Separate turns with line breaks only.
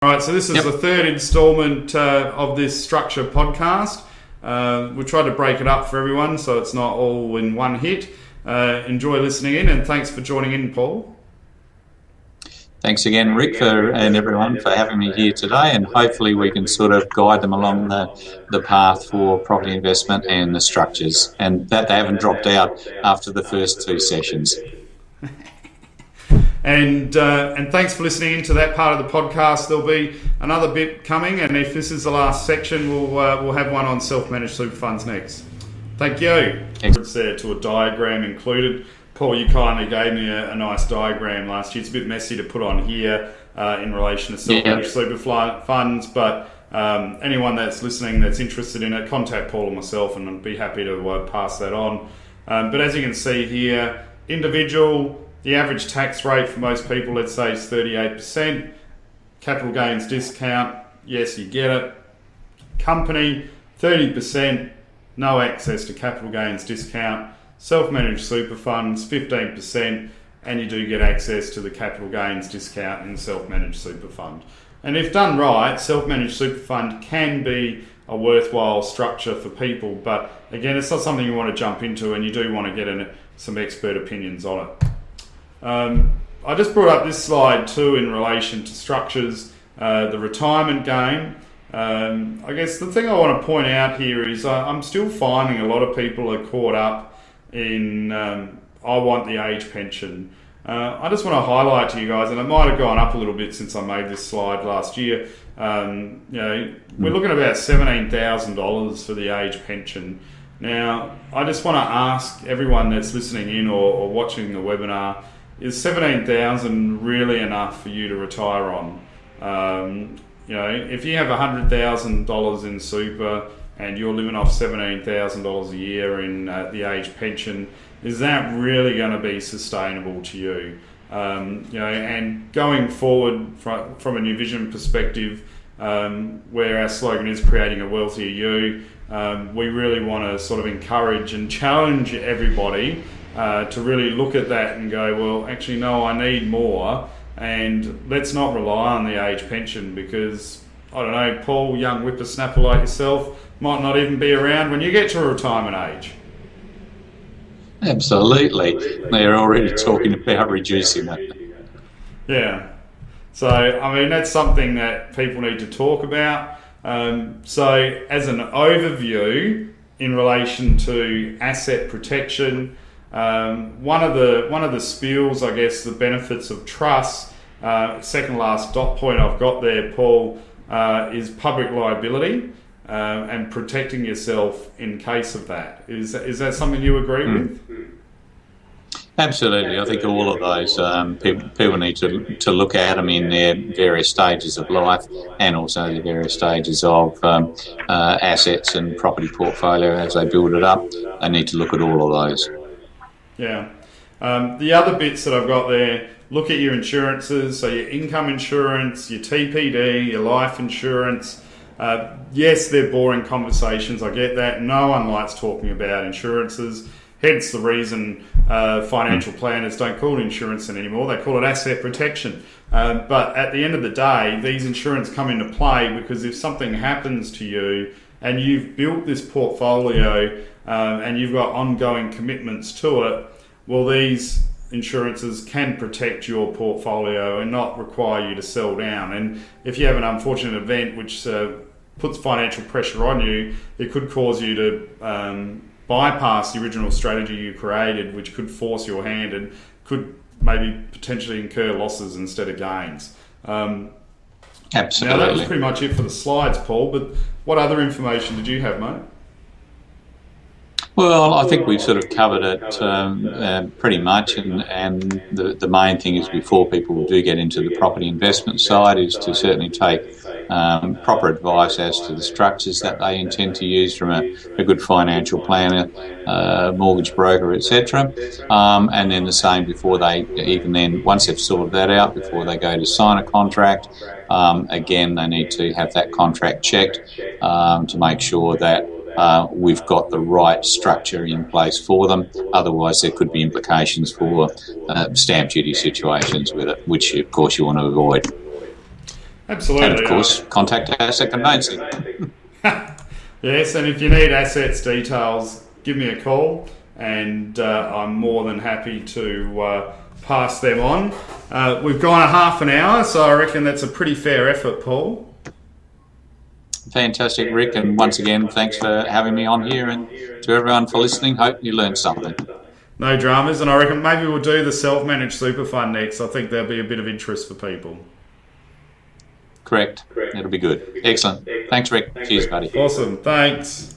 All right, so this is the third instalment of this structure podcast. We tried to break it up for everyone so it's not all in one hit. Enjoy listening in, and thanks for joining in, Paul.
Thanks again, Rick, and everyone for having me here today, and hopefully we can sort of guide them along the path for property investment and the structures, and that they haven't dropped out after the first two sessions.
And thanks for listening into that part of the podcast. There'll be another bit coming, and if this is the last section, we'll have one on self-managed super funds next. Thank you. It's there to a diagram included. Paul, you kindly gave me a nice diagram last year. It's a bit messy to put on here in relation to self-managed super funds, but anyone that's listening that's interested in it, contact Paul or myself, and I'd be happy to pass that on. But as you can see here, individual. The average tax rate for most people, let's say, is 38%. Capital gains discount, yes, you get it. Company, 30%, no access to capital gains discount. Self-managed super funds, 15%, and you do get access to the capital gains discount in the self-managed super fund. And if done right, self-managed super fund can be a worthwhile structure for people, but again, it's not something you want to jump into, and you do want to get some expert opinions on it. I just brought up this slide too in relation to structures, the retirement game. I guess the thing I want to point out here is I'm still finding a lot of people are caught up in I want the age pension. I just want to highlight to you guys, and it might have gone up a little bit since I made this slide last year. We're looking at about $17,000 for the age pension. Now, I just want to ask everyone that's listening in or watching the webinar, is $17,000 really enough for you to retire on? If you have $100,000 in super and you're living off $17,000 a year in the age pension, is that really going to be sustainable to you? And going forward from a New Vision perspective, where our slogan is creating a wealthier you, we really want to sort of encourage and challenge everybody to really look at that and go, well, actually, no, I need more, and let's not rely on the age pension because, I don't know, Paul, young whippersnapper like yourself, might not even be around when you get to a retirement age.
Absolutely. They're already talking about reducing it.
Yeah. So, I mean, that's something that people need to talk about. So, as an overview in relation to asset protection, one of the spiels, I guess, the benefits of trust, second last dot point I've got there, Paul, is public liability and protecting yourself in case of that. Is that something you agree with?
Absolutely. I think all of those people need to look at them in their various stages of life and also the various stages of assets and property portfolio as they build it up. They need to look at all of those.
Yeah. The other bits that I've got there, look at your insurances, so your income insurance, your TPD, your life insurance. Yes, they're boring conversations, I get that. No one likes talking about insurances. Hence the reason financial planners don't call it insurance anymore, they call it asset protection. But at the end of the day, these insurance come into play because if something happens to you and you've built this portfolio and you've got ongoing commitments to it, well, these insurances can protect your portfolio and not require you to sell down. And if you have an unfortunate event which puts financial pressure on you, it could cause you to bypass the original strategy you created, which could force your hand and could maybe potentially incur losses instead of gains.
Absolutely.
Now, that was pretty much it for the slides, Paul, but what other information did you have, mate?
Well, I think we've sort of covered it pretty much, and the main thing is before people do get into the property investment side is to certainly take proper advice as to the structures that they intend to use from a good financial planner, mortgage broker, etc. And then the same before they even then, once they've sorted that out, before they go to sign a contract, again, they need to have that contract checked to make sure that we've got the right structure in place for them. Otherwise, there could be implications for stamp duty situations with it, which, of course, you want to avoid.
Absolutely.
And of course, contact Asset Conveyancing.
Yes, and if you need assets details, give me a call, and I'm more than happy to pass them on. We've gone a half an hour, so I reckon that's a pretty fair effort, Paul.
Fantastic, Rick, and once again, thanks for having me on here, and to everyone for listening, hope you learned something.
No dramas, and I reckon maybe we'll do the self-managed super fund next. I think there'll be a bit of interest for people.
Correct. It'll be good. Excellent. Thanks, Rick. Cheers, buddy.
Awesome. Thanks.